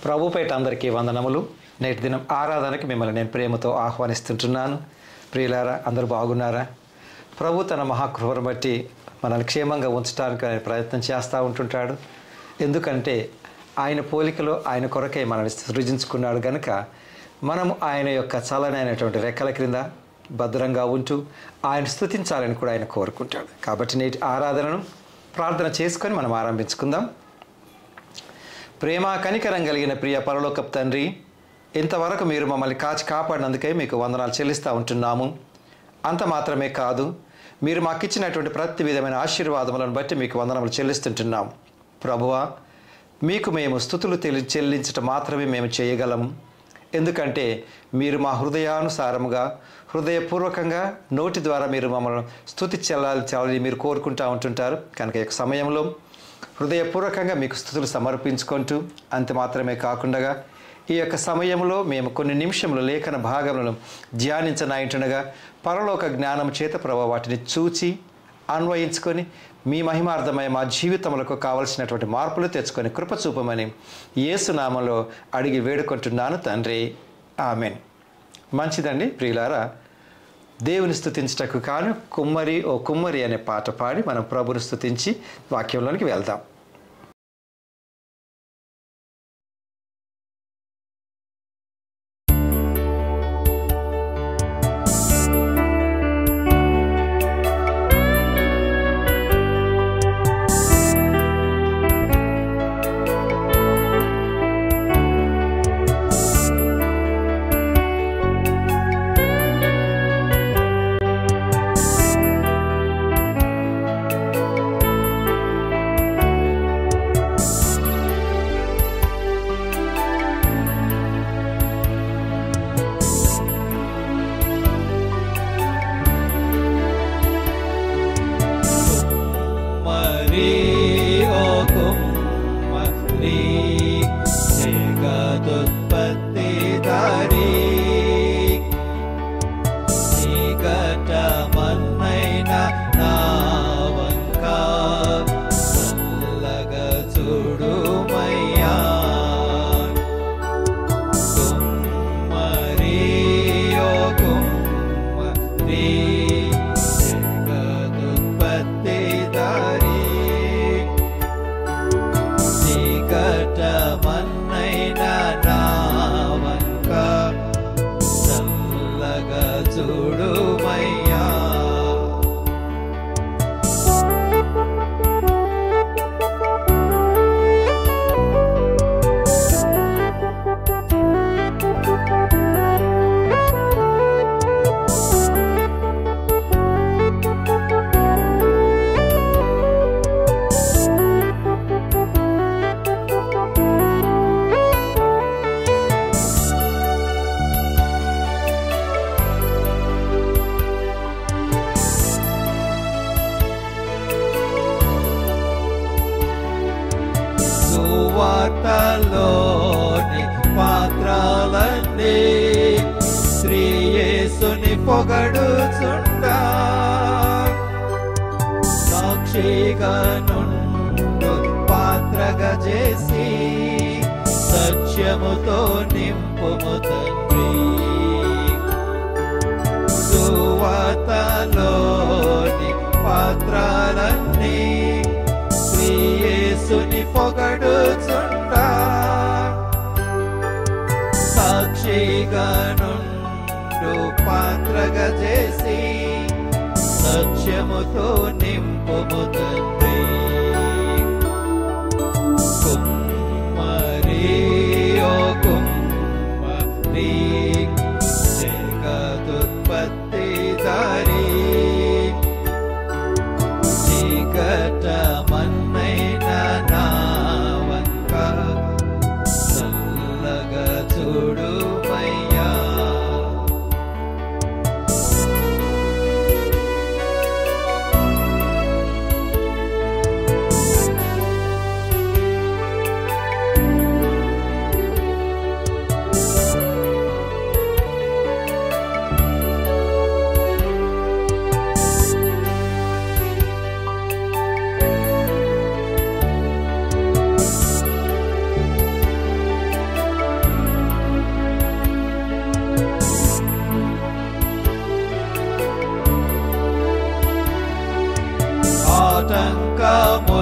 ప్రభుపేట అందరికీ వందనములు. నేటి దినం ఆరాధనకి మిమ్మల్ని నేను ప్రేమతో ఆహ్వానిస్తుంటున్నాను. ప్రియులారా, అందరూ బాగున్నారా? ప్రభు తన మహాకృపను బట్టి మనల్ని క్షేమంగా ఉంచడానికి ఆయన ప్రయత్నం చేస్తూ ఉంటుంటాడు. ఎందుకంటే ఆయన పోలికలో ఆయన కొరకే మనల్ని సృజించుకున్నాడు కనుక మనము ఆయన యొక్క చలనైనటువంటి రెక్కల క్రింద భద్రంగా ఉంటూ ఆయన స్తుతించాలని కూడా ఆయన కోరుకుంటాడు. కాబట్టి నేటి ఆరాధనను ప్రార్థన చేసుకొని మనం ఆరంభించుకుందాం. ప్రేమ కనికరం కలిగిన ప్రియ పరలోకపు తండ్రి, ఇంతవరకు మీరు మమ్మల్ని కాచి కాపాడినందుకే మీకు వందనాలు చెల్లిస్తూ ఉంటున్నాము. అంత మాత్రమే కాదు, మీరు మాకు ఇచ్చినటువంటి ప్రతి విధమైన ఆశీర్వాదములను బట్టి మీకు వందనములు చెల్లిస్తుంటున్నాము. ప్రభువా, మీకు మేము స్తుతులు చెల్లించటం మాత్రమే మేము చేయగలము. ఎందుకంటే మీరు మా హృదయానుసారముగా హృదయపూర్వకంగా నోటి ద్వారా మీరు మమ్మల్ని స్తుతి చెల్లాలి మీరు కోరుకుంటూ ఉంటుంటారు. కనుక ఈ సమయంలో హృదయపూర్వకంగా మీకు స్తుతులు సమర్పించుకుంటూ అంత మాత్రమే కాకుండా ఈ యొక్క సమయంలో మేము కొన్ని నిమిషములు లేఖన భాగములను ధ్యానించనాయింటుండగా పరలోక జ్ఞానం చేత ప్రభు వాటిని చూచి అన్వయించుకొని మీ మహిమార్థమై మా జీవితములకు కావలసినటువంటి మార్పులు తెచ్చుకొని కృప చూపమని యేసు నామములో అడిగి వేడుకుంటున్నాను తండ్రి, ఆమెన్. మంచిదండి ప్రియులారా, దేవుని స్తుతించటకు కాను కుమ్మరి ఓ కుమ్మరి అనే పాట పాడి మనం ప్రభుని స్తుతించి వాక్యంలోనికి వెళ్దాం. వార్తలోని పాత్రలన్నీ శ్రీ యేసుని పొగడుచుండా, సాక్షిగా నుండు పాత్రగా చేసి సత్యముతో నింపుము తండ్రి. సువార్తలోని పాత్రలన్నీ యేసుని పొగడుచుండా, సాక్షిగా నుండు పాత్రగా చేసి సత్యముతో నింపుము తండ్రి. కుమ్మరి ఓ కుమ్మరి, జగదుత్పత్తి దారి, చీకటమన్నైన నా వంక చల్లగా చూడుమయ్యా.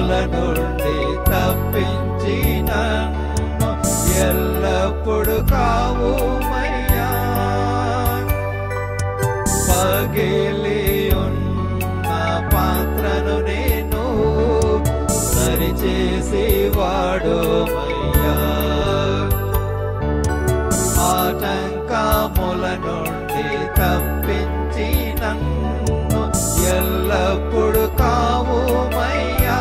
శ్రమల నుండి తప్పించి నన్ను ఎల్లప్పుడు కావుమయ్యా. పగిలి ఉన్న పాత్రను నేను సరిచేసి వాడుమయ్యా. ఆటంకముల నుండి తప్పించి నన్ను ఎల్లప్పుడు కావుమయ్యా.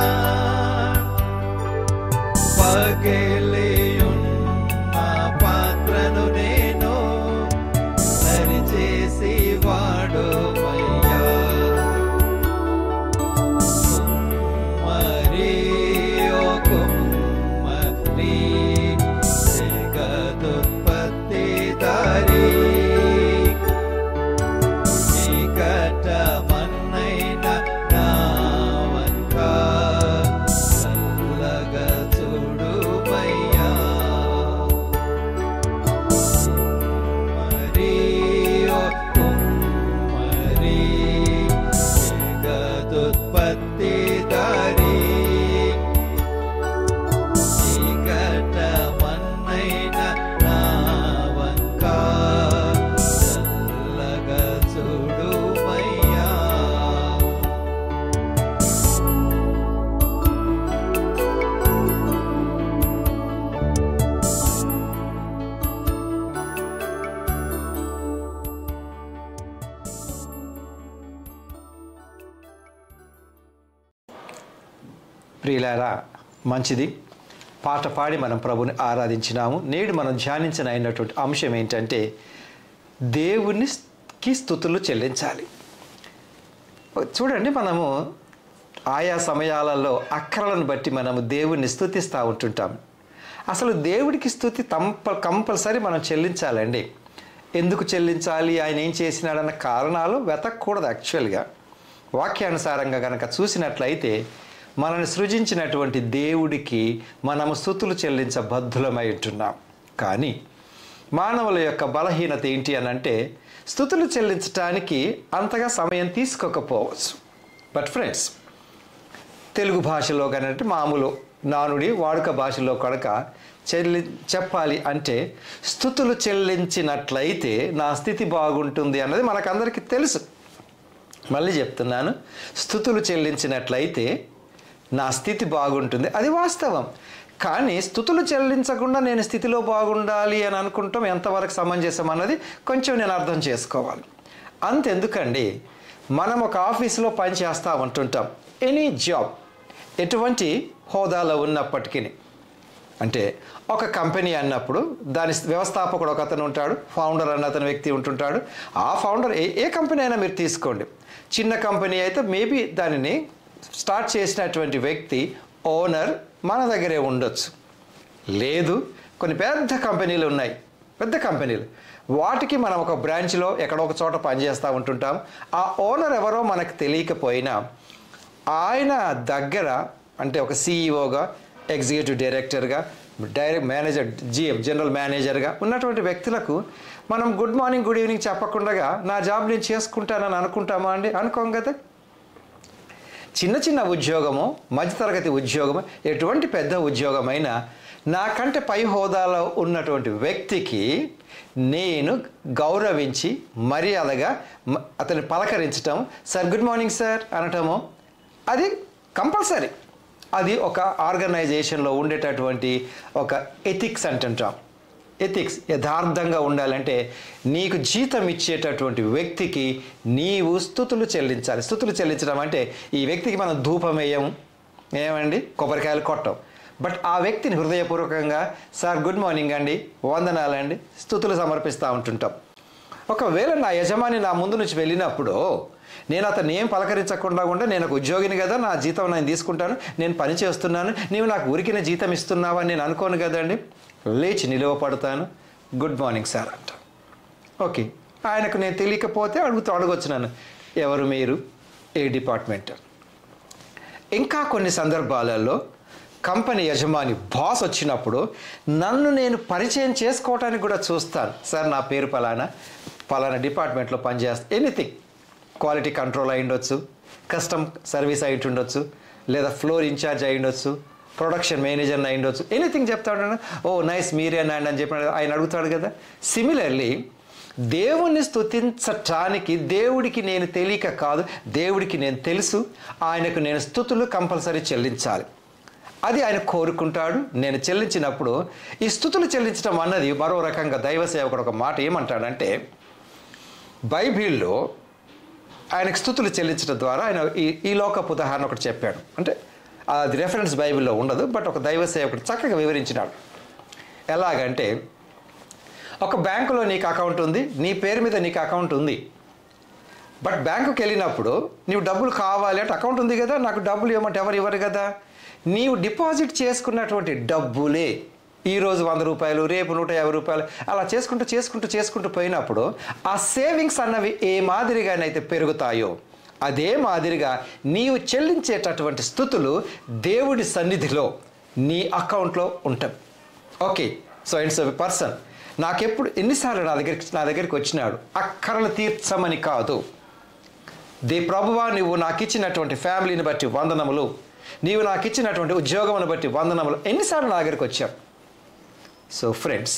పగిలి ఉన్న పాత్రను నేను సరిచేసి వాడుమయ్యా. కుమ్మరి ఓ కుమ్మరి జగదుత్పత్తి దారి నికటమన్నైన నా వంక చల్లగా చూడుమయ్యా. కుమ్మరి ఓ కుమ్మరి జగదుత్పత్తి దారి నికటమన్నైన నా వంక చల్లగా చూడుమయ్యా. ప్రియులారా, మంచిది. పాట పాడి మనం ప్రభుని ఆరాధించినాము. నేడు మనం ధ్యానించిన అయినటువంటి అంశం ఏంటంటే దేవునికి స్తుతులు చెల్లించాలి. చూడండి, మనము ఆయా సమయాలలో అక్కరలను బట్టి మనము దేవుణ్ణి స్తుతిస్తూ ఉంటుంటాం. అసలు దేవుడికి స్తుతి కంపల్సరీ మనం చెల్లించాలండి. ఎందుకు చెల్లించాలి, ఆయన ఏం చేసినాడన్న కారణాలు వెతకూడదు. యాక్చువల్గా వాక్యానుసారంగా కనుక చూసినట్లయితే మనల్ని సృజించినటువంటి దేవుడికి మనము స్తుతులు చెల్లించబద్ధులమై ఉంటున్నాం. కానీ మానవుల యొక్క బలహీనత ఏంటి అని అంటే స్తుతులు చెల్లించడానికి అంతగా సమయం తీసుకోకపోవచ్చు. బట్ ఫ్రెండ్స్, తెలుగు భాషలో కనుక మామూలు నానుడి వాడుక భాషలో కనుక చెప్పాలి అంటే స్తుతులు చెల్లించినట్లయితే నా స్థితి బాగుంటుంది అన్నది మనకందరికీ తెలుసు. మళ్ళీ చెప్తున్నాను, స్తుతులు చెల్లించినట్లయితే నా స్థితి బాగుంటుంది, అది వాస్తవం. కానీ స్తుతులు చెల్లించకుండా నేను స్థితిలో బాగుండాలి అని అనుకుంటాం ఎంతవరకు సమంజసం అన్నది కొంచెం నేను అర్థం చేసుకోవాలి. అంతెందుకండి, మనం ఒక ఆఫీసులో పని చేస్తూ ఉంటుంటాం. ఎనీ జాబ్, ఎటువంటి హోదాలో ఉన్నప్పటికీ, అంటే ఒక కంపెనీ అన్నప్పుడు దాని వ్యవస్థాపకుడు ఒక అతను ఉంటాడు, ఫౌండర్ అన్న అతని వ్యక్తి ఉంటుంటాడు. ఆ ఫౌండర్ ఏ కంపెనీ అయినా మీరు తీసుకోండి. చిన్న కంపెనీ అయితే మేబీ దానిని స్టార్ట్ చేసినటువంటి వ్యక్తి ఓనర్ మన దగ్గరే ఉండొచ్చు. లేదు, కొన్ని పెద్ద కంపెనీలు ఉన్నాయి, పెద్ద కంపెనీలు, వాటికి మనం ఒక బ్రాంచ్లో ఎక్కడో ఒక చోట పనిచేస్తూ ఉంటుంటాం. ఆ ఓనర్ ఎవరో మనకు తెలియకపోయినా ఆయన దగ్గర అంటే ఒక సీఈఓగా, ఎగ్జిక్యూటివ్ డైరెక్టర్గా, డైరెక్ట్ మేనేజర్, జనరల్ మేనేజర్గా ఉన్నటువంటి వ్యక్తులకు మనం గుడ్ మార్నింగ్ గుడ్ ఈవినింగ్ చెప్పకుండా నా జాబ్ నేను చేసుకుంటానని అనుకుంటామా అండి? అనుకోం కదా. చిన్న చిన్న ఉద్యోగము, మధ్యతరగతి ఉద్యోగము, ఎటువంటి పెద్ద ఉద్యోగమైనా నాకంటే పై హోదాలో ఉన్నటువంటి వ్యక్తికి నేను గౌరవించి మర్యాదగా అతన్ని పలకరించటం, సార్ గుడ్ మార్నింగ్ సార్ అనటము, అది కంపల్సరీ. అది ఒక ఆర్గనైజేషన్లో ఉండేటటువంటి ఒక ఎథిక్స్ అంటుంటాం. ఎథిక్స్ యథార్థంగా ఉండాలంటే నీకు జీతం ఇచ్చేటటువంటి వ్యక్తికి నీవు స్తుతులు చెల్లించాలి. స్తుతులు చెల్లించడం అంటే ఈ వ్యక్తికి మనం ధూపం వేయము, ఏమండి, కొబ్బరికాయలు కొట్టం. బట్ ఆ వ్యక్తిని హృదయపూర్వకంగా సార్ గుడ్ మార్నింగ్ అండి, వందనాలండి, స్తుతులు సమర్పిస్తూ ఉంటుంటాం. ఒకవేళ నా యజమాని నా ముందు నుంచి వెళ్ళినప్పుడు నేను అతన్ని ఏం పలకరించకుండా ఉంటే నేను ఒక ఉద్యోగిని కదా, నా జీతం నేను తీసుకుంటాను, నేను పని చేస్తున్నాను, నీవు నాకు ఊరికిన జీతం ఇస్తున్నావా అని నేను అనుకోను కదండి. లేచి నిలువపడతాను, గుడ్ మార్నింగ్ సార్ అంట. ఓకే, ఆయనకు నేను తెలియకపోతే అడగొచ్చు నన్ను, ఎవరు మీరు, ఏ డిపార్ట్మెంట్. ఇంకా కొన్ని సందర్భాలలో కంపెనీ యజమాని బాస్ వచ్చినప్పుడు నన్ను నేను పరిచయం చేసుకోవటానికి కూడా చూస్తాను. సార్ నా పేరు పలానా డిపార్ట్మెంట్లో పనిచేస్తాను. ఎనీథింగ్, క్వాలిటీ కంట్రోల్ అయి ఉండొచ్చు, కస్టమ్ సర్వీస్ అయి ఉండొచ్చు, లేదా ఫ్లోర్ ఇన్ఛార్జ్ అయి ఉండొచ్చు, ప్రొడక్షన్ మేనేజర్ అయి ఉండొచ్చు, ఎనీథింగ్ చెప్తా ఉంటాడు. ఓ నైస్ మీరేనా అని చెప్పినాడు ఆయన అడుగుతాడు కదా. సిమిలర్లీ దేవుణ్ణి స్తుతించటానికి దేవుడికి నేను తెలియక కాదు, దేవుడికి నేను తెలుసు, ఆయనకు నేను స్తుతులు కంపల్సరీ చెల్లించాలి. అది ఆయన కోరుకుంటాడు. నేను చెల్లించినప్పుడు ఈ స్తుతులు చెల్లించడం అన్నది మరో రకంగా దైవ సేవకుడు ఒక మాట ఏమంటాడంటే, బైబిల్లో ఆయనకు స్తుతులు చెల్లించడం ద్వారా ఆయన ఈ లోకపు ఉదాహరణ ఒకటి చెప్పాడు. అంటే అది రెఫరెన్స్ బైబిల్లో ఉండదు, బట్ ఒక దైవ సేవకుడు చక్కగా వివరించినాడు. ఎలాగంటే, ఒక బ్యాంకులో నీకు అకౌంట్ ఉంది, నీ పేరు మీద నీకు అకౌంట్ ఉంది. బట్ బ్యాంకుకి వెళ్ళినప్పుడు నీవు డబ్బులు కావాలి అంటే అకౌంట్ ఉంది కదా, నాకు డబ్బులు ఇవ్వమంటే ఎవరు ఇవ్వరు కదా. నీవు డిపాజిట్ చేసుకున్నటువంటి డబ్బులే ఈరోజు 100 రూపాయలు, రేపు 150 రూపాయలు, అలా చేసుకుంటూ పోయినప్పుడు ఆ సేవింగ్స్ అన్నవి ఏ మాదిరిగానైతే పెరుగుతాయో అదే మాదిరిగా నీవు చెల్లించేటటువంటి స్థుతులు దేవుడి సన్నిధిలో నీ అకౌంట్లో ఉంటాయి. Okay, so it's a person నాకెప్పుడు ఎన్నిసార్లు నా దగ్గరికి వచ్చినాడు, అక్కరలు తీర్చమని కాదు, ప్రభువా నువ్వు నాకు ఇచ్చినటువంటి ఫ్యామిలీని బట్టి వందనములు, నీవు నాకు ఇచ్చినటువంటి ఉద్యోగమును బట్టి వందనములు, ఎన్నిసార్లు నా దగ్గరికి వచ్చావు. సో ఫ్రెండ్స్,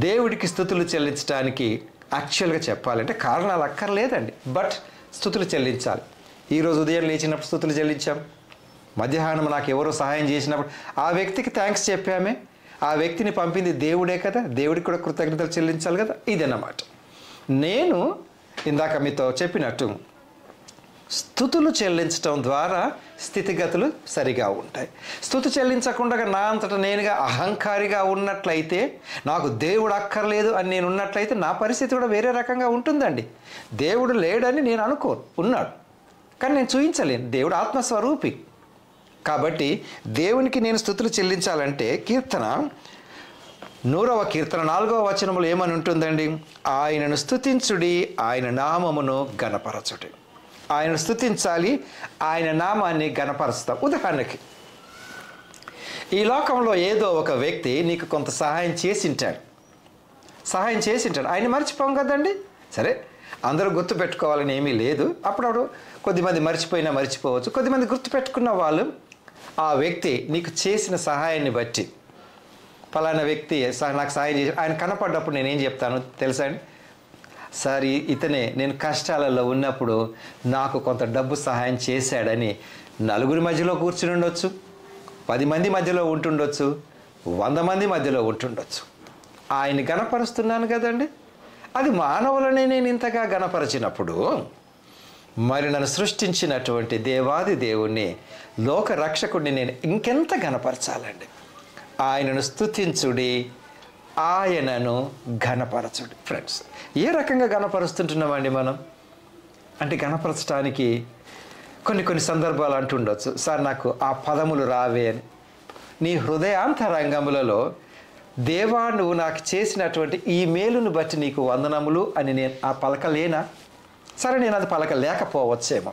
దేవుడికి స్తుతులు చెల్లించడానికి యాక్చువల్గా చెప్పాలంటే కారణాలు అక్కర్లేదండి, బట్ స్తుతులు చెల్లించాలి. ఈరోజు ఉదయం లేచినప్పుడు స్తుతులు చెల్లించాం, మధ్యాహ్నం నాకు ఎవరో సహాయం చేసినప్పుడు ఆ వ్యక్తికి థ్యాంక్స్ చెప్పామే, ఆ వ్యక్తిని పంపింది దేవుడే కదా, దేవుడికి కూడా కృతజ్ఞతలు చెల్లించాలి కదా. ఇదన్నమాట. నేను ఇందాక మీతో చెప్పినట్టు స్తుతులు చెల్లించటం ద్వారా స్థితిగతులు సరిగా ఉంటాయి. స్తుతి చెల్లించకుండా నా అంతటా నేనుగా అహంకారిగా ఉన్నట్లయితే, నాకు దేవుడు అక్కర్లేదు అని నేను ఉన్నట్లయితే నా పరిస్థితి కూడా వేరే రకంగా ఉంటుందండి. దేవుడు లేడని నేను అనుకోను, ఉన్నాడు, కానీ నేను చూపించలేను. దేవుడు ఆత్మస్వరూపి. కాబట్టి దేవునికి నేను స్తుతులు చెల్లించాలంటే కీర్తన 100వ కీర్తన 4వ వచనములో ఏమని ఉంటుందండి? ఆయనను స్తుతించుడి, ఆయన నామమును గణపరచుడి. ఆయనను స్తుతించాలి, ఆయన నామాన్ని గణపరుస్తాం. ఉదాహరణకి, ఈ లోకంలో ఏదో ఒక వ్యక్తి నీకు కొంత సహాయం చేసింటాడు, ఆయన మర్చిపోం కదండి. సరే, అందరూ గుర్తుపెట్టుకోవాలని ఏమీ లేదు, అప్పుడప్పుడు కొద్దిమంది మర్చిపోవచ్చు. కొద్దిమంది గుర్తుపెట్టుకున్న వాళ్ళు ఆ వ్యక్తి నీకు చేసిన సహాయాన్ని బట్టి, ఫలానా వ్యక్తి నాకు సహాయం చేసి ఆయన కనపడ్డప్పుడు నేనేం చెప్తాను తెలుసా అండి? సార్ ఇతనే నేను కష్టాలలో ఉన్నప్పుడు నాకు కొంత డబ్బు సహాయం చేశాడని నలుగురి మధ్యలో కూర్చుని ఉండొచ్చు, 10 మంది మధ్యలో ఉంటుండొచ్చు, 100 మంది మధ్యలో ఉంటుండొచ్చు. ఆయన్ని గణపరుస్తున్నాను కదండి. అది మానవులనే నేను ఇంతగా గణపరిచినప్పుడు మరి నన్ను సృష్టించినటువంటి దేవాది దేవుణ్ణి, లోక రక్షకుడిని నేను ఇంకెంత గణపరచాలండి. ఆయనను స్తుతించుడి, ఆయనను ఘనపరచుడి. ఫ్రెండ్స్, ఏ రకంగా గణపరుస్తుంటున్నామండి మనం? అంటే గణపరచడానికి కొన్ని సందర్భాలు అంటుండొచ్చు, సార్ నాకు ఆ పదములు రావే అని. నీ హృదయాంతరంగములలో దేవా నువ్వు నాకు చేసినటువంటి ఈ మేలును బట్టి నీకు వందనములు అని నేను ఆ పలకలేనా? సరే, నేను అది పలకలేకపోవచ్చేమో,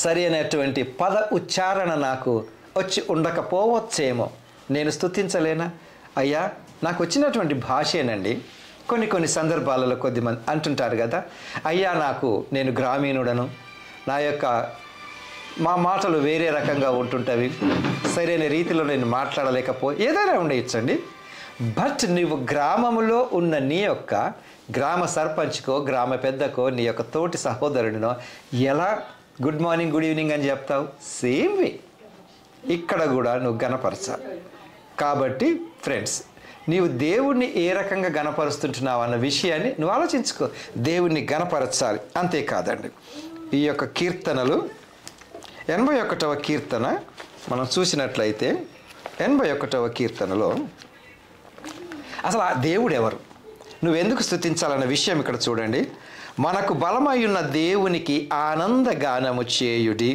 సరి అనేటువంటి పద ఉచ్చారణ నాకు వచ్చి ఉండకపోవచ్చేమో, నేను స్తుతించలేనా? అయ్యా, నాకు వచ్చినటువంటి భాషేనండి. కొన్ని సందర్భాలలో కొద్దిమంది అంటుంటారు కదా, అయ్యా నేను గ్రామీణుడను, మా మాటలు వేరే రకంగా ఉంటుంటవి, సరైన రీతిలో నేను ఏదైనా ఉండేయచ్చండి. బట్ నువ్వు గ్రామంలో ఉన్న నీ యొక్క గ్రామ సర్పంచ్కో, గ్రామ పెద్దకో, నీ యొక్క తోటి సహోదరుడినో ఎలా గుడ్ మార్నింగ్, గుడ్ ఈవినింగ్ అని చెప్తావు? సేమ్ వే ఇక్కడ కూడా నువ్వు గణపరచాలి. కాబట్టి ఫ్రెండ్స్, నీవు దేవుణ్ణి ఏ రకంగా గణపరుస్తుంటున్నావు అన్న విషయాన్ని నువ్వు ఆలోచించుకో. దేవుణ్ణి గణపరచాలి, అంతేకాదండి. ఈ యొక్క కీర్తనలు 81వ కీర్తన మనం చూసినట్లయితే 81వ కీర్తనలో అసలు ఆ దేవుడు ఎవరు, నువ్వెందుకు స్తుతించాలన్న విషయం ఇక్కడ చూడండి. మనకు బలమై ఉన్న దేవునికి ఆనందగానము చేయుడి,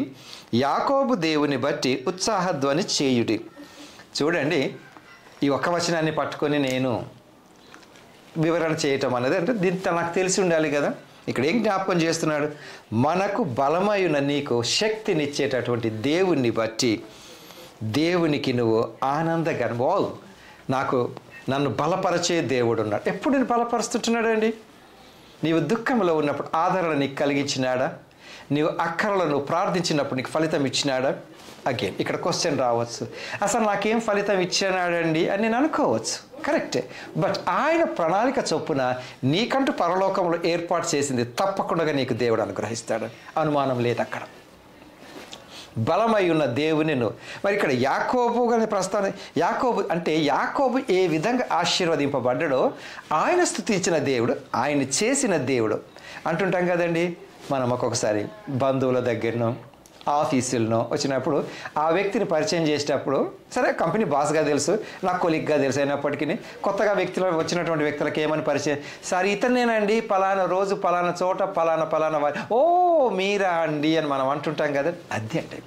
యాకోబు దేవుని బట్టి ఉత్సాహధ్వని చేయుడి. చూడండి, ఈ ఒక్క వచనాన్ని పట్టుకొని నేను వివరణ చేయటం అనేది అంటే దీంతో నాకు తెలిసి ఉండాలి కదా. ఇక్కడ ఏం జ్ఞాపకం చేస్తున్నాడు? మనకు బలమైన నీకు శక్తినిచ్చేటటువంటి దేవుణ్ణి బట్టి దేవునికి నువ్వు ఆనందగానం. నన్ను బలపరిచే దేవుడు ఉన్నాడు. ఎప్పుడు నేను బలపరుస్తుంటున్నాడు అండి? నీవు దుఃఖంలో ఉన్నప్పుడు ఆదరణ నీకు కలిగించినాడా? నీవు అక్కరలో నువ్వు ప్రార్థించినప్పుడు నీకు ఫలితం ఇచ్చినాడా? అగైన్ ఇక్కడ క్వశ్చన్ రావచ్చు, అసలు నాకేం ఫలితం ఇచ్చినాడండి అని నేను అనుకోవచ్చు. కరెక్టే. బట్ ఆయన ప్రణాళిక చొప్పున నీకంటూ పరలోకంలో ఏర్పాటు చేసింది తప్పకుండా నీకు దేవుడు అనుగ్రహిస్తాడు, అనుమానం లేదు. అక్కడ బలమై ఉన్న దేవుని నువ్వు. మరి ఇక్కడ యాకోబు అనే ప్రస్తావన, యాకోబు అంటే యాకోబు ఏ విధంగా ఆశీర్వదింపబడ్డాడో ఆయన స్తుతించిన దేవుడు, ఆయన చేసిన దేవుడు అంటుంటాం కదండి. మనం ఒక్కొక్కసారి బంధువుల దగ్గరనో ఆఫీసులను వచ్చినప్పుడు ఆ వ్యక్తిని పరిచయం చేసేటప్పుడు, సరే కంపెనీ బాస్గా తెలుసు, నాకు కొలిగ్గా తెలుసు అయినప్పటికీ కొత్తగా వ్యక్తులు వచ్చినటువంటి వ్యక్తులకు ఏమని పరిచయం, సార్ ఇతనేనండి పలానా రోజు పలానా చోట పలానా వారి, ఓ మీరా అండి అని మనం అంటుంటాం కదా. అది అంటే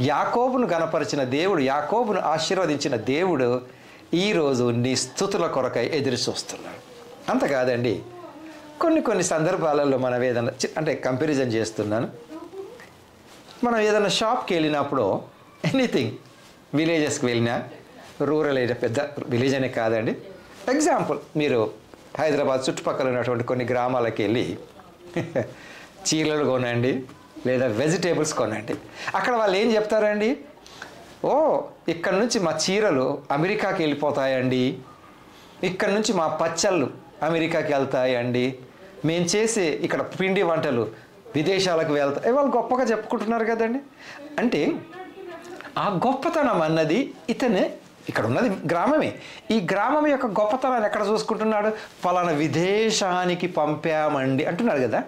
యాకోబును గణపరిచిన దేవుడు, యాకోబును ఆశీర్వదించిన దేవుడు ఈరోజు నీ స్తుతుల కొరకై ఎదురు చూస్తున్నాడు. అంత కాదండి, కొన్ని సందర్భాలలో మనం ఏదైనా అంటే కంపారిజన్ చేస్తున్నాను, మనం ఏదైనా షాప్కి వెళ్ళినప్పుడు ఎనీథింగ్, విలేజెస్కి వెళ్ళినా, రూరల్ ఏరియా, పెద్ద విలేజ్ అనే కాదండి, ఎగ్జాంపుల్ మీరు హైదరాబాద్ చుట్టుపక్కల ఉన్నటువంటి కొన్ని గ్రామాలకు వెళ్ళి చీరలు కొనండి లేదా వెజిటేబుల్స్ కొనండి. అక్కడ వాళ్ళు ఏం చెప్తారండి, ఓ ఇక్కడ నుంచి మా చీరలు అమెరికాకి వెళ్ళిపోతాయండి, ఇక్కడ నుంచి మా పచ్చళ్ళు అమెరికాకి వెళ్తాయండి, మేము చేసే ఇక్కడ పిండి వంటలు విదేశాలకు వెళ్తాయి, వాళ్ళు గొప్పగా చెప్పుకుంటున్నారు కదండి. అంటే ఆ గొప్పతనం అన్నది ఇతనే, ఇక్కడ ఉన్నది గ్రామమే, ఈ గ్రామం యొక్క గొప్పతనాన్ని ఎక్కడ చూసుకుంటున్నాడు, పలానా విదేశానికి పంపామండి అంటున్నాడు కదా.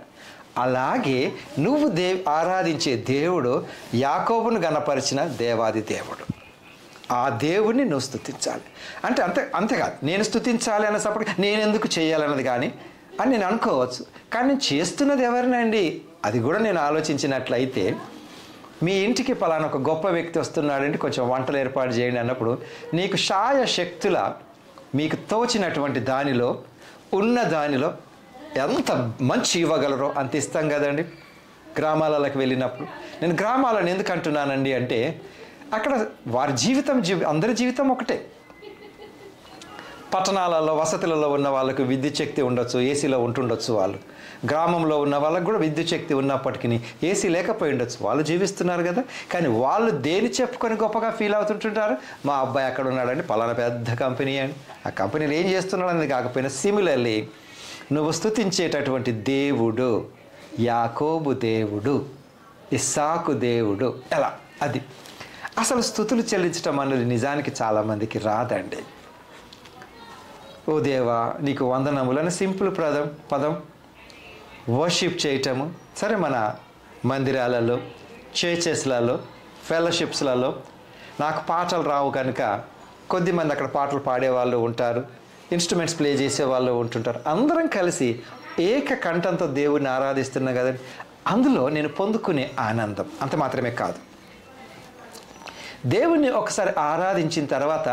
అలాగే నువ్వు ఆరాధించే దేవుడు యాకోబును గణపరిచిన దేవాది దేవుడు, ఆ దేవుణ్ణి నువ్వు స్తుతించాలి. అంటే అంతేకాదు నేను స్తుతించాలి అన్నప్పుడు నేను ఎందుకు చేయాలన్నది కానీ అని నేను అనుకోవచ్చు, కానీ నేను చేస్తున్నది ఎవరినండి అది కూడా నేను ఆలోచించినట్లయితే, మీ ఇంటికి పలానా ఒక గొప్ప వ్యక్తి వస్తున్నాడంటే కొంచెం వంటలు ఏర్పాటు చేయండి అన్నప్పుడు నీకు శాయ శక్తుల మీకు తోచినటువంటి దానిలో ఉన్న దానిలో ఎంత మంచి ఇవ్వగలరో అంత ఇస్తాం కదండి. గ్రామాలకు వెళ్ళినప్పుడు నేను గ్రామాలను ఎందుకు అంటున్నానండి అంటే అక్కడ వారి జీవితం అందరి జీవితం ఒకటే. పట్టణాలలో వసతులలో ఉన్న వాళ్ళకు విద్యుత్ శక్తి ఉండొచ్చు, ఏసీలో ఉంటుండొచ్చు, వాళ్ళు గ్రామంలో ఉన్న వాళ్ళకు కూడా విద్యుత్ శక్తి ఉన్నప్పటికీ ఏసీ లేకపోయి ఉండొచ్చు, వాళ్ళు జీవిస్తున్నారు కదా. కానీ వాళ్ళు దేని చెప్పుకొని గొప్పగా ఫీల్ అవుతుంటుంటారు, మా అబ్బాయి అక్కడ ఉన్నాడండి పలానా పెద్ద కంపెనీ అండి, ఆ కంపెనీలు ఏం చేస్తున్నాడు అనేది కాకపోయినా సిమిలర్లీ నువ్వు స్తుతించేటటువంటి దేవుడు యాకోబు దేవుడు, ఇస్సాకు దేవుడు. ఎలా అది అసలు స్తుతులు చెల్లించడం అన్నది నిజానికి చాలామందికి రాదండి. ఓ దేవా నీకు వందనములని సింపుల్ పదం వర్షిప్ చేయటము. సరే మన మందిరాలలో, చర్చెస్లలో, ఫెలోషిప్స్లలో నాకు పాటలు రావు కనుక కొద్దిమంది అక్కడ పాటలు పాడేవాళ్ళు ఉంటారు, ఇన్స్ట్రుమెంట్స్ ప్లే చేసేవాళ్ళు ఉంటుంటారు. అందరం కలిసి ఏక కంఠంతో దేవుడిని ఆరాధిస్తున్నాం కదండి. అందులో నేను పొందుకునే ఆనందం అంత మాత్రమే కాదు, దేవుణ్ణి ఒకసారి ఆరాధించిన తర్వాత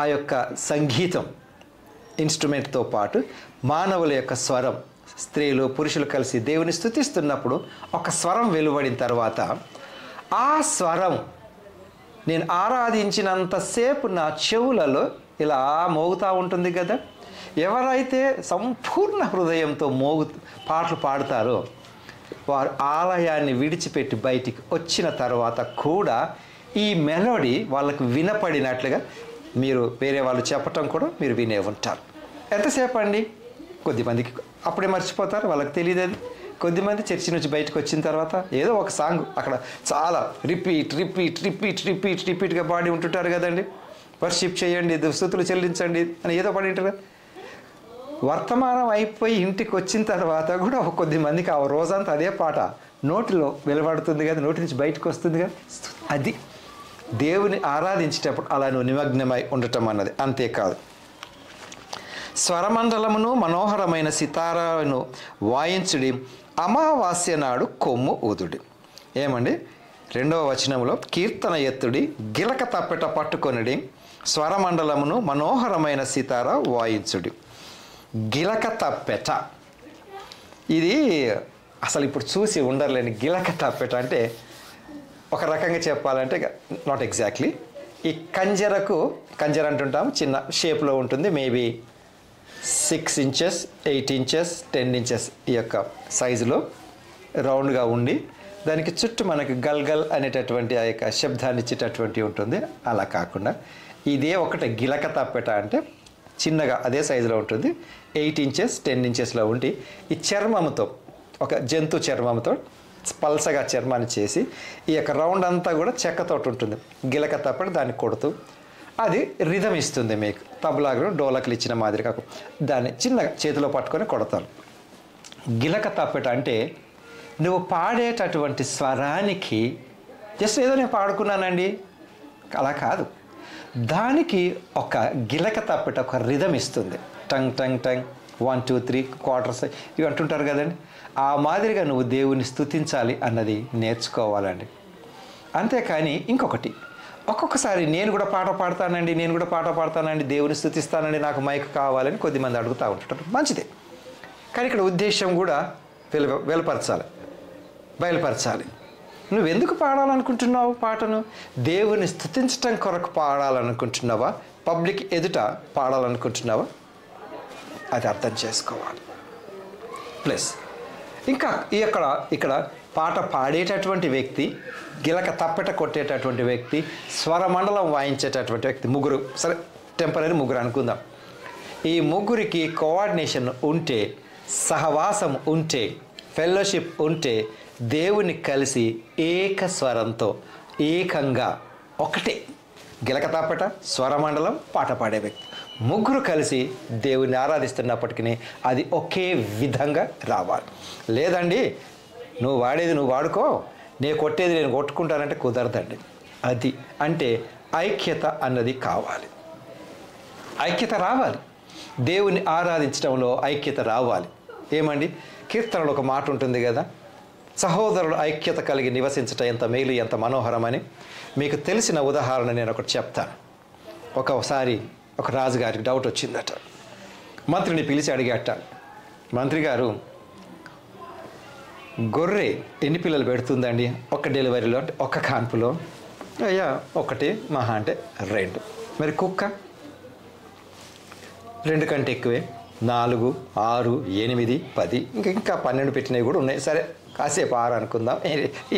ఆ యొక్క సంగీతం ఇన్స్ట్రుమెంట్తో పాటు మానవుల యొక్క స్వరం, స్త్రీలు పురుషులు కలిసి దేవుని స్తుతిస్తున్నప్పుడు ఒక స్వరం వెలువడిన తర్వాత ఆ స్వరం నేను ఆరాధించినంతసేపు నా చెవులలో ఇలా మోగుతూ ఉంటుంది కదా. ఎవరైతే సంపూర్ణ హృదయంతో పాటలు పాడతారో వారు ఆలయాన్ని విడిచిపెట్టి బయటికి వచ్చిన తర్వాత కూడా ఈ మెలోడీ వాళ్ళకు వినపడినట్లుగా మీరు వేరే వాళ్ళు చెప్పటం కూడా మీరు వినే ఉంటారు. ఎంతసేపు అండి, కొద్దిమందికి అప్పుడే మర్చిపోతారు, వాళ్ళకి తెలియదు. అది కొద్దిమంది చర్చి నుంచి బయటకు వచ్చిన తర్వాత ఏదో ఒక సాంగ్ అక్కడ చాలా రిపీట్గా పాడి ఉంటుంటారు కదండి. వర్షిప్ చేయండి, స్తుతులు చెల్లించండి అని ఏదో పాడి ఉంటారు కదా. వర్తమానం అయిపోయి ఇంటికి వచ్చిన తర్వాత కూడా కొద్దిమందికి ఆ రోజంతా అదే పాట నోటిలో వెలువడుతుంది కదా, నోటి నుంచి బయటకు వస్తుంది కదా. అది దేవుని ఆరాధించేటప్పుడు అలా నువ్వు నిమగ్నమై ఉండటం అన్నది. అంతేకాదు స్వరమండలమును మనోహరమైన సితారాను వాయించుడి, అమావాస్య నాడు కొమ్ము ఊదుడి. ఏమండి 2వ వచనంలో కీర్తన ఎత్తుడి, గిలక తప్పెట పట్టుకొనిడి, స్వరమండలమును మనోహరమైన సితార వాయించుడి. గిలక తప్పెట ఇది అసలు ఇప్పుడు చూసి ఉండర్లేని గిలక తప్పెట అంటే ఒక రకంగా చెప్పాలంటే నాట్ ఎగ్జాక్ట్లీ ఈ కంజర అంటుంటాం, చిన్న షేప్లో ఉంటుంది, మేబీ 6 ఇంచెస్ 8 ఇంచెస్ 10 ఇంచెస్ ఈ యొక్క సైజులో రౌండ్గా ఉండి దానికి చుట్టూ మనకి గల్గల్ అనేటటువంటి ఆ యొక్క శబ్దాన్ని ఇచ్చేటటువంటి ఉంటుంది. అలా కాకుండా ఇదే ఒకటే గిలక తప్పెట అంటే చిన్నగా అదే సైజులో ఉంటుంది. 8 ఇంచెస్ 10 ఇంచెస్లో ఉండి ఈ చర్మంతో ఒక జంతు చర్మంతో పల్సగా చర్మాన్ని చేసి ఈ యొక్క రౌండ్ అంతా కూడా చెక్కతోటి ఉంటుంది. గిలక తప్పెట దాన్ని కొడుతూ అది రిధం ఇస్తుంది మీకు. తబలాగా డోలకులు ఇచ్చిన మాదిరి కాకుండా దాన్ని చిన్నగా చేతిలో పట్టుకొని కొడతారు. గిలక తప్పెట అంటే నువ్వు పాడేటటువంటి స్వరానికి జస్ట్ ఏదో నేను పాడుకున్నానండి అలా కాదు, దానికి ఒక గిలక తప్పెట ఒక రిధం ఇస్తుంది. టంగ్ టంగ్ టంగ్ 1 2 3 క్వార్టర్స్ ఇవి అంటుంటారు కదండి. ఆ మాదిరిగా నువ్వు దేవుని స్తుతించాలి అన్నది నేర్చుకోవాలండి. అంతేకాని ఇంకొకటి, ఒక్కొక్కసారి నేను కూడా పాట పాడతానండి దేవుని స్తుతిస్తానండి, నాకు మైక్ కావాలని కొద్దిమంది అడుగుతూ ఉంటుంటారు. మంచిదే, కానీ ఇక్కడ ఉద్దేశం కూడా బయలుపరచాలి. నువ్వెందుకు పాడాలనుకుంటున్నావు పాటను? దేవుని స్తుతించటం కొరకు పాడాలనుకుంటున్నావా? పబ్లిక్ ఎదుట పాడాలనుకుంటున్నావా? అది అర్థం చేసుకోవాలి. ప్లస్ ఇంకా ఇక్కడ పాట పాడేటటువంటి వ్యక్తి, గిలక తప్పెట కొట్టేటటువంటి వ్యక్తి, స్వరమండలం వాయించేటటువంటి వ్యక్తి, ముగ్గురు, సరే టెంపరీ ముగ్గురు అనుకుందాం. ఈ ముగ్గురికి కోఆర్డినేషన్ ఉంటే, సహవాసం ఉంటే, ఫెలోషిప్ ఉంటే దేవుని కలిసి ఏక స్వరంతో ఏకంగా ఒకటే గిలక తప్పెట స్వరమండలం పాట పాడే వ్యక్తి ముగ్గురు కలిసి దేవుని ఆరాధిస్తున్నప్పటికీ అది ఒకే విధంగా రావాలి. లేదండి నువ్వు వాడేది నువ్వు వాడుకో, నేను కొట్టేది నేను కొట్టుకుంటానంటే కుదరదండి. అది అంటే ఐక్యత అన్నది కావాలి, ఐక్యత రావాలి. దేవుని ఆరాధించడంలో ఐక్యత రావాలి. ఏమండి, కీర్తనలో ఒక మాట ఉంటుంది కదా, సహోదరులు ఐక్యత కలిగి నివసించటం ఎంత మేలు ఎంత మనోహరమని. మీకు తెలిసిన ఉదాహరణ నేను ఒకటి చెప్తాను. ఒకసారి ఒక రాజుగారికి డౌట్ వచ్చిందట. మంత్రిని పిలిచి అడిగాట, మంత్రి గారు గొర్రె ఎన్ని పిల్లలు పెడుతుందండి ఒక డెలివరీలో అంటే ఒక కాన్పులో? అయ్యా ఒకటి, మహా అంటే 2. మరి కుక్క 2 కంటే ఎక్కువే, 4 6 8 10 ఇంకా 12 పెట్టినవి కూడా ఉన్నాయి. సరే కాసేపు 6 అనుకుందాం,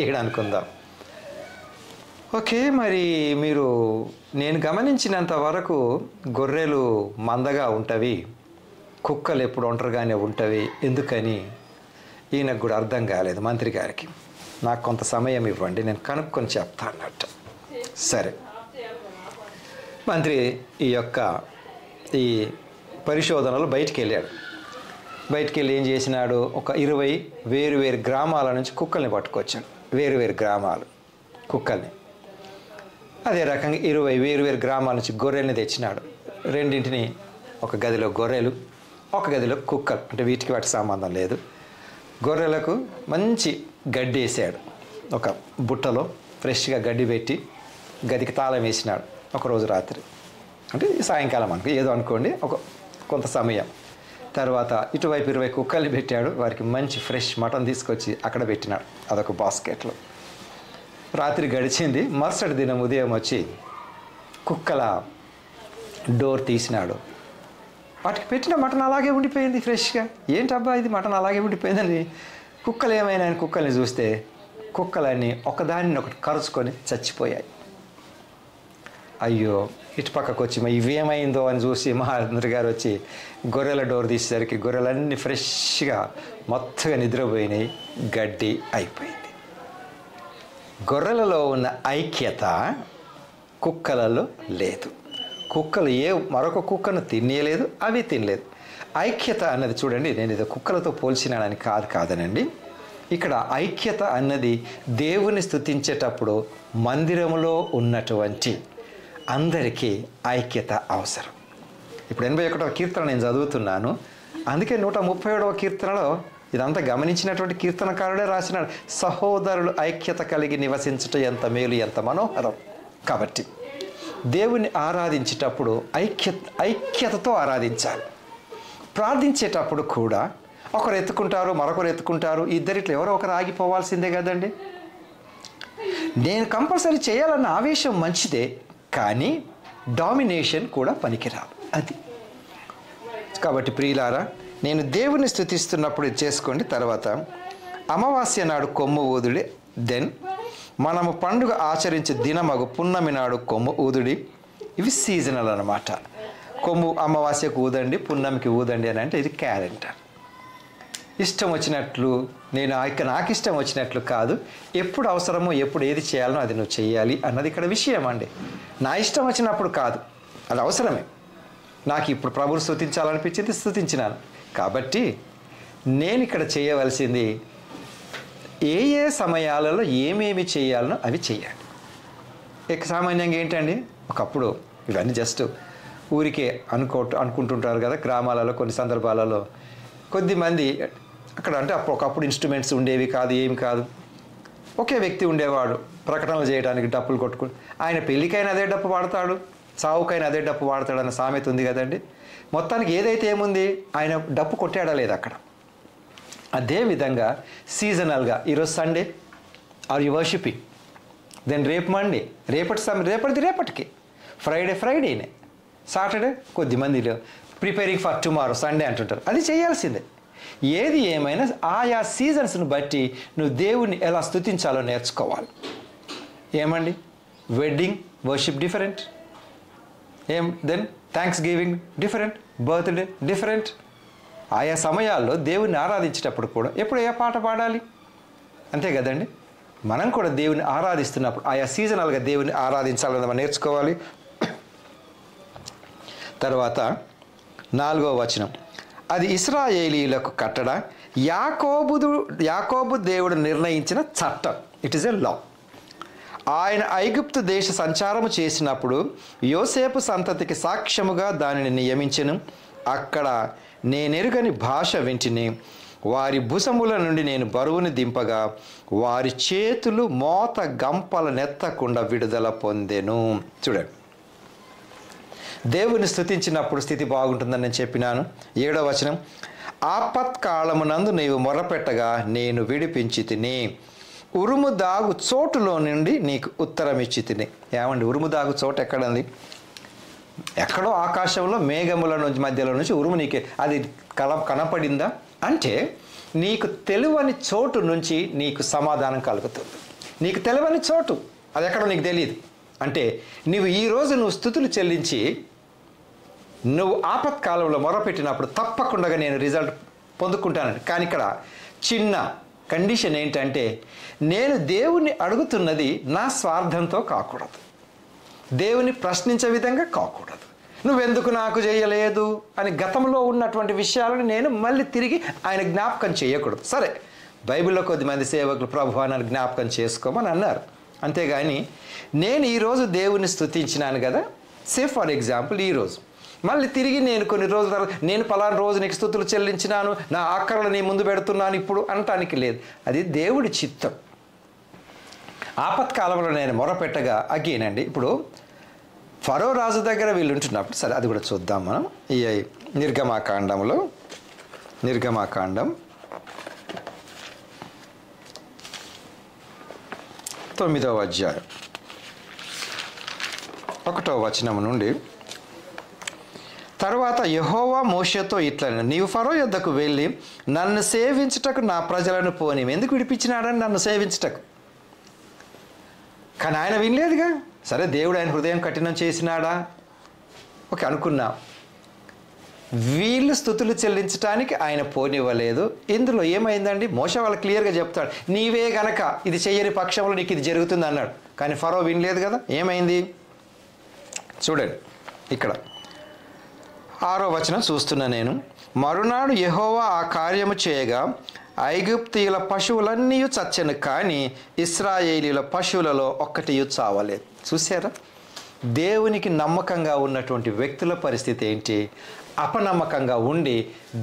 7 అనుకుందాం. ఓకే, మరి మీరు నేను గమనించినంత వరకు గొర్రెలు మందగా ఉంటవి, కుక్కలు ఎప్పుడు ఒంటరిగానే ఉంటవి, ఎందుకని? ఈయనకు కూడా అర్థం కాలేదు మంత్రి గారికి. నాకు కొంత సమయం ఇవ్వండి, నేను కనుక్కొని చెప్తా అన్నట్టు. సరే, మంత్రి ఈ పరిశోధనలు బయటికి వెళ్ళాడు. బయటికి వెళ్ళి ఏం చేసినాడు, ఒక 20 వేరు గ్రామాల నుంచి కుక్కల్ని పట్టుకొచ్చాడు. వేరు గ్రామాలు కుక్కల్ని. అదే రకంగా 20 వేరు గ్రామాల నుంచి గొర్రెల్ని తెచ్చినాడు. 2 ఒక గదిలో గొర్రెలు, ఒక గదిలో కుక్కలు, అంటే వీటికి వాటి సంబంధం లేదు. గొర్రెలకు మంచి గడ్డి వేసాడు, ఒక బుట్టలో ఫ్రెష్గా గడ్డి పెట్టి గదికి తాళం వేసినాడు. ఒకరోజు రాత్రి అంటే సాయంకాలం ఏదో అనుకోండి, కొంత సమయం తర్వాత ఇటువైపు 20 కుక్కల్ని పెట్టాడు. వారికి మంచి ఫ్రెష్ మటన్ తీసుకొచ్చి అక్కడ పెట్టినాడు, అదొక బాస్కెట్లో. రాత్రి గడిచింది. మరుసటి దినం ఉదయం వచ్చి కుక్కల డోర్ తీసినాడు. వాటికి పెట్టిన మటన్ అలాగే ఉండిపోయింది ఫ్రెష్గా. ఏంటబ్బా ఇది మటన్ అలాగే ఉండిపోయిందని కుక్కలు ఏమైనా కుక్కల్ని చూస్తే కుక్కలన్నీ ఒకదానిని ఒకటి కరుచుకొని చచ్చిపోయాయి. అయ్యో, ఇటు పక్కకు వచ్చి ఇవేమైందో అని చూసి మహారాజు గారు వచ్చి గొర్రెల డోర్ తీసేసరికి గొర్రెలన్నీ ఫ్రెష్గా మొత్తగా నిద్రపోయినాయి, గడ్డి అయిపోయింది. గొర్రెలలో ఉన్న ఐక్యత కుక్కలలో లేదు. కుక్కలు మరొక కుక్కను తినేయలేదు, అవి తినలేదు. ఐక్యత అన్నది చూడండి, నేను ఇది కుక్కలతో పోల్చినానని కాదనండి. ఇక్కడ ఐక్యత అన్నది దేవుని స్తుతించేటప్పుడు మందిరములో ఉన్నటువంటి అందరికీ ఐక్యత అవసరం. ఇప్పుడు 81వ కీర్తన నేను చదువుతున్నాను, అందుకే 137వ కీర్తనలో ఇదంతా గమనించినటువంటి కీర్తనకారుడే రాసినాడు, సహోదరులు ఐక్యత కలిగి నివసించటం ఎంత మేలు ఎంత మనోహరం. కాబట్టి దేవుని ఆరాధించేటప్పుడు ఐక్యతతో ఆరాధించాలి. ప్రార్థించేటప్పుడు కూడా ఒకరు ఎత్తుకుంటారు, మరొకరు ఎత్తుకుంటారు, ఇద్దరిట్లో ఎవరో ఒకరు ఆగిపోవాల్సిందే కదండి. నేను కంపల్సరీ చేయాలన్న ఆవేశం మంచిదే, కానీ డామినేషన్ కూడా పనికిరాదు. అది కాబట్టి ప్రియులారా, నేను దేవుని స్తుతిస్తున్నప్పుడు చేసుకోండి. తర్వాత అమావాస్య నాడు కొమ్ము ఊదుడి, దెన్ మనము పండుగ ఆచరించే దినమగు పున్నమి నాడు కొమ్ము ఊదుడి. ఇవి సీజనల్ అన్నమాట. కొమ్ము అమావాస్యకు ఊదండి, పున్నమికి ఊదండి అని అంటే ఇది క్యాలెండర్. ఇష్టం వచ్చినట్లు నాకు ఇష్టం వచ్చినట్లు కాదు, ఎప్పుడు అవసరమో ఎప్పుడు ఏది చేయాలనో అది నువ్వు చేయాలి అన్నది ఇక్కడ విషయం అండి. నా ఇష్టం వచ్చినప్పుడు కాదు, అది అవసరమే. నాకు ఇప్పుడు ప్రభువుని స్తుతించాలనిపించింది, స్తుతించినాను. కాబట్టి నేను ఇక్కడ చేయవలసింది ఏ ఏ సమయాలలో ఏమేమి చేయాలనో అవి చేయాలి. సామాన్యంగా ఏంటండి, ఒకప్పుడు ఇవన్నీ జస్ట్ ఊరికే అనుకుంటుంటారు కదా. గ్రామాలలో కొన్ని సందర్భాలలో కొద్దిమంది అక్కడ అంటే ఒకప్పుడు ఇన్స్ట్రుమెంట్స్ ఉండేవి కాదు, ఏమి కాదు. ఒకే వ్యక్తి ఉండేవాడు ప్రకటనలు చేయడానికి డప్పులు కొట్టుకుని. ఆయన పెళ్ళికైనా అదే డప్పు వాడతాడు, చావుకైనా అదే డప్పు వాడతాడు అన్న సామెత ఉంది కదండి. మొత్తానికి ఏదైతే ఏముంది, ఆయన డప్పు కొట్టాడా లేదు అక్కడ. అదేవిధంగా సీజనల్గా ఈరోజు Sunday are you worshipping, then రేపు మండే, రేపటిది రేపటికి, ఫ్రైడేనే, సాటర్డే కొద్దిమంది ప్రిపేరింగ్ ఫర్ టుమారో సండే అంటుంటారు. అది చేయాల్సిందే. ఏది ఏమైనా ఆయా సీజన్స్ను బట్టి నువ్వు దేవుణ్ణి ఎలా స్తుతించాలో నేర్చుకోవాలి. ఏమండి, wedding worship different, then thanksgiving different, birthday different. ఆయా సమయాల్లో దేవుణ్ణి ఆరాధించేటప్పుడు కూడా ఎప్పుడు ఏ పాట పాడాలి, అంతే కదండి. మనం కూడా దేవుని ఆరాధిస్తున్నప్పుడు ఆయా సీజనల్గా దేవుని ఆరాధించాలని మనం నేర్చుకోవాలి. తర్వాత 4వ వచనం, అది ఇశ్రాయేలీయులకు కట్టడ, యాకోబు దేవుడు నిర్ణయించిన చట్టం. ఇట్ ఈస్ ఎ లా. ఆయన ఐగుప్తు దేశ సంచారము చేసినప్పుడు యోసేపు సంతతికి సాక్ష్యముగా దానిని నియమించెను. అక్కడ నేనెరుగని భాష వింటిని, వారి భుజముల నుండి నేను బరువుని దింపగా వారి చేతులు మోత గంపల నెత్తకుండా విడుదల పొందెను. చూడండి, దేవుని స్తుతించినప్పుడు స్థితి బాగుంటుందని నేను చెప్పినాను. 7వ వచనం, ఆపత్కాలమునందు నీవు మొర్రపెట్టగా నేను విడిపించి తిని, ఉరుము దాగు చోటులో నుండి నీకు ఉత్తరం ఇచ్చి తిని. ఏమండి, ఉరుము దాగు చోటు ఎక్కడండి? ఎక్కడో ఆకాశంలో మేఘముల నుంచి మధ్యలో నుంచి ఉరుము నీకే అది కనపడిందా అంటే నీకు తెలియని చోటు నుంచి నీకు సమాధానం కలుగుతుంది. నీకు తెలియని చోటు అది ఎక్కడో నీకు తెలియదు అంటే నువ్వు ఈరోజు స్తుతులు చెల్లించి నువ్వు ఆపత్కాలంలో మొరపెట్టినప్పుడు తప్పకుండా నేను రిజల్ట్ పొందుకుంటానని. కానీ ఇక్కడ చిన్న కండిషన్ ఏంటంటే నేను దేవుణ్ణి అడుగుతున్నది నా స్వార్థంతో కాకూడదు, దేవుని ప్రశ్నించే విధంగా కాకూడదు. నువ్వెందుకు నాకు చేయలేదు అని గతంలో ఉన్నటువంటి విషయాలను నేను మళ్ళీ తిరిగి ఆయన జ్ఞాపకం చేయకూడదు. సరే, బైబిల్లో కొద్దిమంది సేవకులు ప్రభువా నన్ను జ్ఞాపకం చేసుకోమని అన్నారు, అంతేగాని నేను ఈరోజు దేవుని స్తుతించినాను కదా, సే ఫర్ ఎగ్జాంపుల్ ఈరోజు మళ్ళీ తిరిగి నేను కొన్ని రోజుల తర్వాత నేను పలానా రోజు నీకు స్తుతులు చెల్లించినాను, నా ఆఖరణ నీ ముందు పెడుతున్నాను ఇప్పుడు అనటానికి లేదు. అది దేవుడి చిత్తం. ఆపత్కాలంలో నేను మొరపెట్టగా అగైన్ అండి, ఇప్పుడు ఫరో రాజు దగ్గర వీళ్ళు ఉంటున్నప్పుడు, సరే అది కూడా చూద్దాం మనం. ఈ నిర్గమాకాండంలో నిర్గమాకాండం 9వ అధ్యాయం 1వ వచనం నుండి, తర్వాత యెహోవా మోషేతో ఇట్లనెను, నీవు ఫరో యొద్దకు వెళ్ళి నన్ను సేవించుటకు నా ప్రజలను పోని. ఎందుకు విడిపించినాడని నన్ను సేవించుటకు. కానీ ఆయన వినలేదుగా. సరే, దేవుడు ఆయన హృదయం కఠినం చేసినాడా? ఓకే అనుకున్నా. వీళ్ళు స్తుతులు చెల్లించడానికి ఆయన పోనివ్వలేదు. ఇందులో ఏమైందండి, మోషే వాళ్ళు క్లియర్గా చెప్తాడు, నీవే గనక ఇది చెయ్యని పక్షంలో నీకు ఇది జరుగుతుంది అన్నాడు. కానీ ఫరో వినలేదు కదా. ఏమైంది చూడండి, ఇక్కడ 6వ వచనం చూస్తున్నా నేను. మరునాడు యెహోవా ఆ కార్యము చేయగా ఐగుప్తీయుల పశువులన్నీ చచ్చెను, కానీ ఇశ్రాయేలీయుల పశువులలో ఒక్కటియు చావలేదు. చూసారా, దేవునికి నమ్మకంగా ఉన్నటువంటి వ్యక్తుల పరిస్థితి ఏంటి, అపనమ్మకంగా ఉండి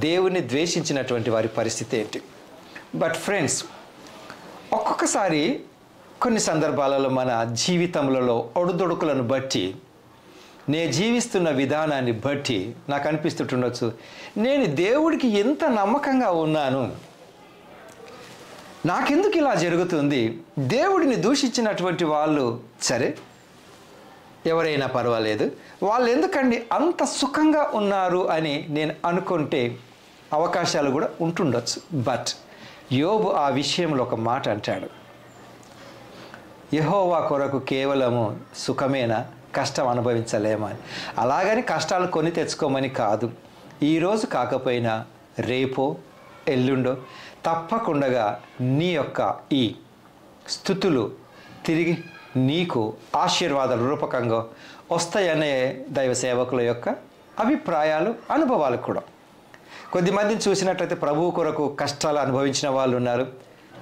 దేవుని ద్వేషించినటువంటి వారి పరిస్థితి ఏంటి. బట్ ఫ్రెండ్స్, ఒక్కొక్కసారి కొన్ని సందర్భాలలో మన జీవితంలో ఒడుదొడుకులను బట్టి, నేను జీవిస్తున్న విధానాన్ని బట్టి నాకు అనిపిస్తుండొచ్చు, నేను దేవుడికి ఎంత నమ్మకంగా ఉన్నాను, నాకెందుకు ఇలా జరుగుతుంది. దేవుడిని దూషించినటువంటి వాళ్ళు సరే ఎవరైనా పర్వాలేదు, వాళ్ళు ఎందుకండి అంత సుఖంగా ఉన్నారు అని నేను అనుకుంటే అవకాశాలు కూడా ఉంటుండొచ్చు. బట్ యోబు ఆ విషయంలో ఒక మాట అంటాడు, యెహోవా కొరకు కేవలము సుఖమేనా, కష్టం అనుభవించలేమని. అలాగని కష్టాలు కొని తెచ్చుకోమని కాదు. ఈరోజు కాకపోయినా రేపో ఎల్లుండో తప్పకుండా నీ యొక్క ఈ స్తుతులు తిరిగి నీకు ఆశీర్వాదాల రూపకంగా వస్తాయనే దైవ సేవకుల యొక్క అభిప్రాయాలు, అనుభవాలు కూడా. కొద్దిమందిని చూసినట్లయితే ప్రభువు కొరకు కష్టాలు అనుభవించిన వాళ్ళు ఉన్నారు.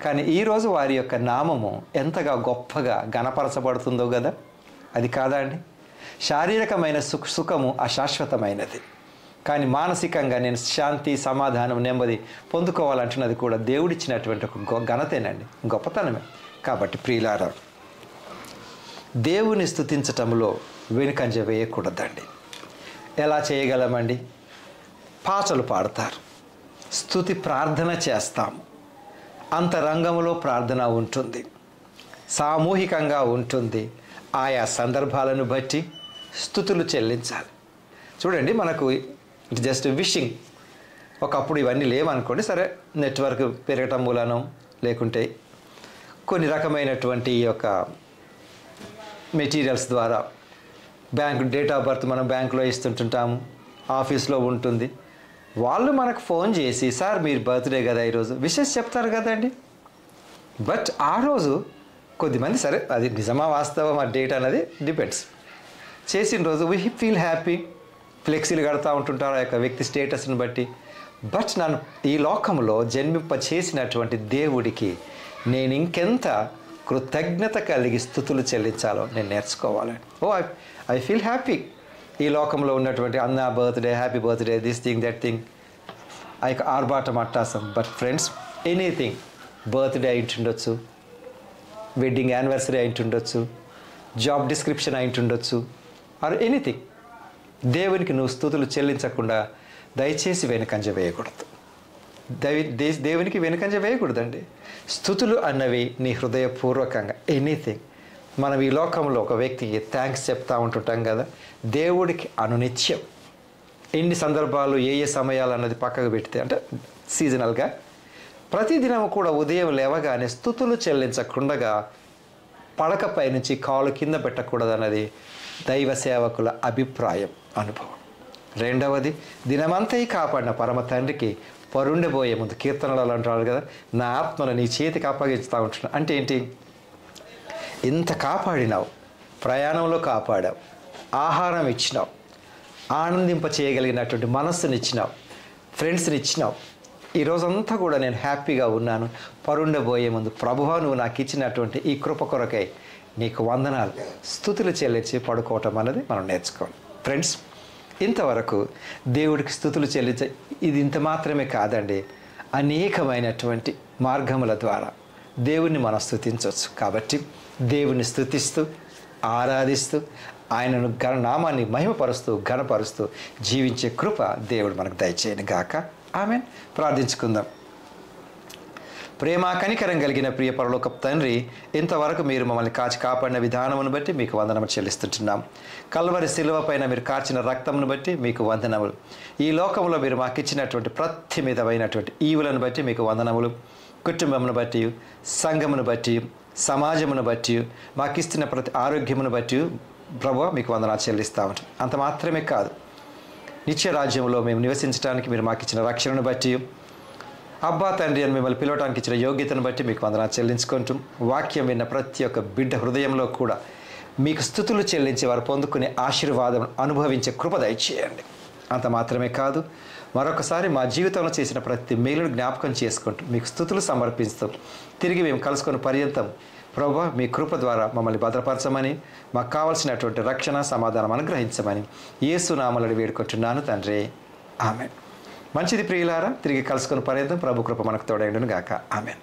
కానీ ఈరోజు వారి యొక్క నామము ఎంతగా గొప్పగా గణపరచబడుతుందో కదా. అది కాదా అండి? శారీరకమైన సుఖము అశాశ్వతమైనది. కానీ మానసికంగా నేను శాంతి, సమాధానం, నెమ్మది పొందుకోవాలంటున్నది కూడా దేవుడిచ్చినటువంటి ఒక ఘనతేనండి, గొప్పతనమే. కాబట్టి ప్రియులారా, దేవుని స్తుతించటంలో వెనుకంజ వేయకూడదండి. ఎలా చేయగలమండి? పాటలు పాడతారు, స్తుతి ప్రార్థన చేస్తాము, అంతరంగంలో ప్రార్థన ఉంటుంది, సామూహికంగా ఉంటుంది. ఆయా సందర్భాలను బట్టి స్తుతులు చెల్లించాలి. చూడండి, మనకు జస్ట్ విషింగ్ ఒకప్పుడు ఇవన్నీ లేవనుకోండి, సరే నెట్వర్క్ పెరగటం మూలనం, లేకుంటే కొన్ని రకమైనటువంటి ఈ యొక్క మెటీరియల్స్ ద్వారా బ్యాంక్ డేట్ ఆఫ్ బర్త్ మనం బ్యాంకులో ఇస్తుంటుంటాము, ఆఫీస్లో ఉంటుంది. వాళ్ళు మనకు ఫోన్ చేసి, సార్ మీరు బర్త్డే కదా ఈరోజు, విషెస్ చెప్తారు కదండి. బట్ ఆ రోజు కొద్దిమంది, సరే అది నిజమా వాస్తవం ఆ డేట్ అనేది డిపెండ్స్, చేసిన రోజు వీ ఫీల్ హ్యాపీ, ఫ్లెక్సీలు కడతా ఉంటుంటారు ఆ యొక్క వ్యక్తి స్టేటస్ని బట్టి. బట్ నన్ను ఈ లోకంలో జన్మింప చేసినటువంటి దేవుడికి నేను ఇంకెంత కృతజ్ఞత కలిగి స్తుతులు చెల్లించాలో నేను నేర్చుకోవాలని. I feel happy. ఈ లోకంలో ఉన్నటువంటి అన్న birthday, happy birthday, this thing, that thing, ఆర్భాటం అట్టాసం. బట్ ఫ్రెండ్స్, ఎనీథింగ్, బర్త్డే అయింటుండొచ్చు, వెడ్డింగ్ యానివర్సరీ అయింటుండొచ్చు, జాబ్ డిస్క్రిప్షన్ అయింటుండొచ్చు, ఆర్ ఎనీథింగ్, దేవునికి నువ్వు స్తుతులు చెల్లించకుండా దయచేసి వెనుకంజ వేయకూడదు. దేవునికి వెనుకంజ వేయకూడదండి. స్తుతులు అన్నవి నీ హృదయపూర్వకంగా, ఎనీథింగ్. మనం ఈ లోకంలో ఒక వ్యక్తికి థ్యాంక్స్ చెప్తూ ఉంటుంటాం కదా, దేవుడికి అనునిత్యం ఎన్ని సందర్భాలు, ఏ ఏ సమయాలు అన్నది పక్కకు పెడితే, అంటే సీజనల్గా ప్రతిదినం కూడా ఉదయం లేవగానే స్తుతులు చెల్లించకుండా పడకపై నుంచి కాలు కింద పెట్టకూడదన్నది దైవ సేవకుల అభిప్రాయం, అనుభవం. రెండవది, దినమంతా కాపాడిన పరమ తండ్రికి పరుండిపోయే ముందు కీర్తనలు అంటారు కదా, నా ఆత్మను నీ చేతికి అప్పగిస్తూ ఉంటున్నాను. అంటే ఏంటి? ఇంత కాపాడినావు, ప్రయాణంలో కాపాడావు, ఆహారం ఇచ్చినావు, ఆనందింప చేయగలిగినటువంటి మనస్సునిచ్చినావు, ఫ్రెండ్స్ని ఇచ్చినావు. ఈరోజంతా కూడా నేను హ్యాపీగా ఉన్నాను. పరుండబోయే ముందు ప్రభువా, నువ్వు నాకు ఇచ్చినటువంటి ఈ కృప కొరకై నీకు వందనాలు, స్తుతులు చెల్లించి పడుకోవటం అన్నది మనం నేర్చుకోవాలి. ఫ్రెండ్స్, ఇంతవరకు దేవుడికి స్తుతులు చెల్లించే ఇది ఇంత మాత్రమే కాదండి, అనేకమైనటువంటి మార్గముల ద్వారా దేవుణ్ణి మనం స్తుతించవచ్చు. కాబట్టి దేవుని స్తుతిస్తూ, ఆరాధిస్తూ, ఆయనను నామాన్ని మహిమపరుస్తూ, ఘనపరుస్తూ జీవించే కృప దేవుడు మనకు దయచేయను గాక. ఆమెన్. ప్రార్థించుకుందాం. ప్రేమ కనికరం కలిగిన ప్రియ పరలోకపు తండ్రి, ఇంతవరకు మీరు మమ్మల్ని కాచి కాపాడిన విధానమును బట్టి మీకు వందనము చెల్లిస్తుంటున్నాం. కల్వరి శిలువ పైన మీరు కార్చిన రక్తమును బట్టి మీకు వందనములు. ఈ లోకంలో మీరు మాకు ఇచ్చినటువంటి ప్రతి విధమైనటువంటి ఈవులను బట్టి మీకు వందనములు. కుటుంబమును బట్టి, సంఘమును బట్టి, సమాజమును బట్టి, మాకు ఇస్తున్న ప్రతి ఆరోగ్యమును బట్టి ప్రభువా మీకు వందనాలు చెల్లిస్తూ ఉంటాం. అంత మాత్రమే కాదు, నిత్య రాజ్యంలో మేము నివసించడానికి మీరు మాకు ఇచ్చిన రక్షణను బట్టి, అబ్బా తండ్రి అని మిమ్మల్ని పిలవడానికి ఇచ్చిన యోగ్యతను బట్టి మీకు వందనాలు చెల్లించుకుంటూ, వాక్యం విన్న ప్రతి ఒక్క బిడ్డ హృదయంలో కూడా మీకు స్తుతులు చెల్లించి వారు పొందుకునే ఆశీర్వాదం అనుభవించే కృప దయచేయండి. అంత మాత్రమే కాదు, మరొకసారి మా జీవితంలో చేసిన ప్రతి మేలును జ్ఞాపకం చేసుకుంటూ మీకు స్తుతులు సమర్పిస్తూ తిరిగి మేము కలుసుకున్న పర్యంతం ప్రభువా మీ కృప ద్వారా మమ్మల్ని భద్రపరచమని, మాకు కావలసినటువంటి రక్షణ సమాధానం అనుగ్రహించమని యేసు నామములో వేడుకుంటున్నాను తండ్రి. ఆమెన్. మంచిది ప్రియులారా, తిరిగి కలుసుకున్న పర్యంతం ప్రభు కృప మనకు తోడైండును గాక. ఆమెన్.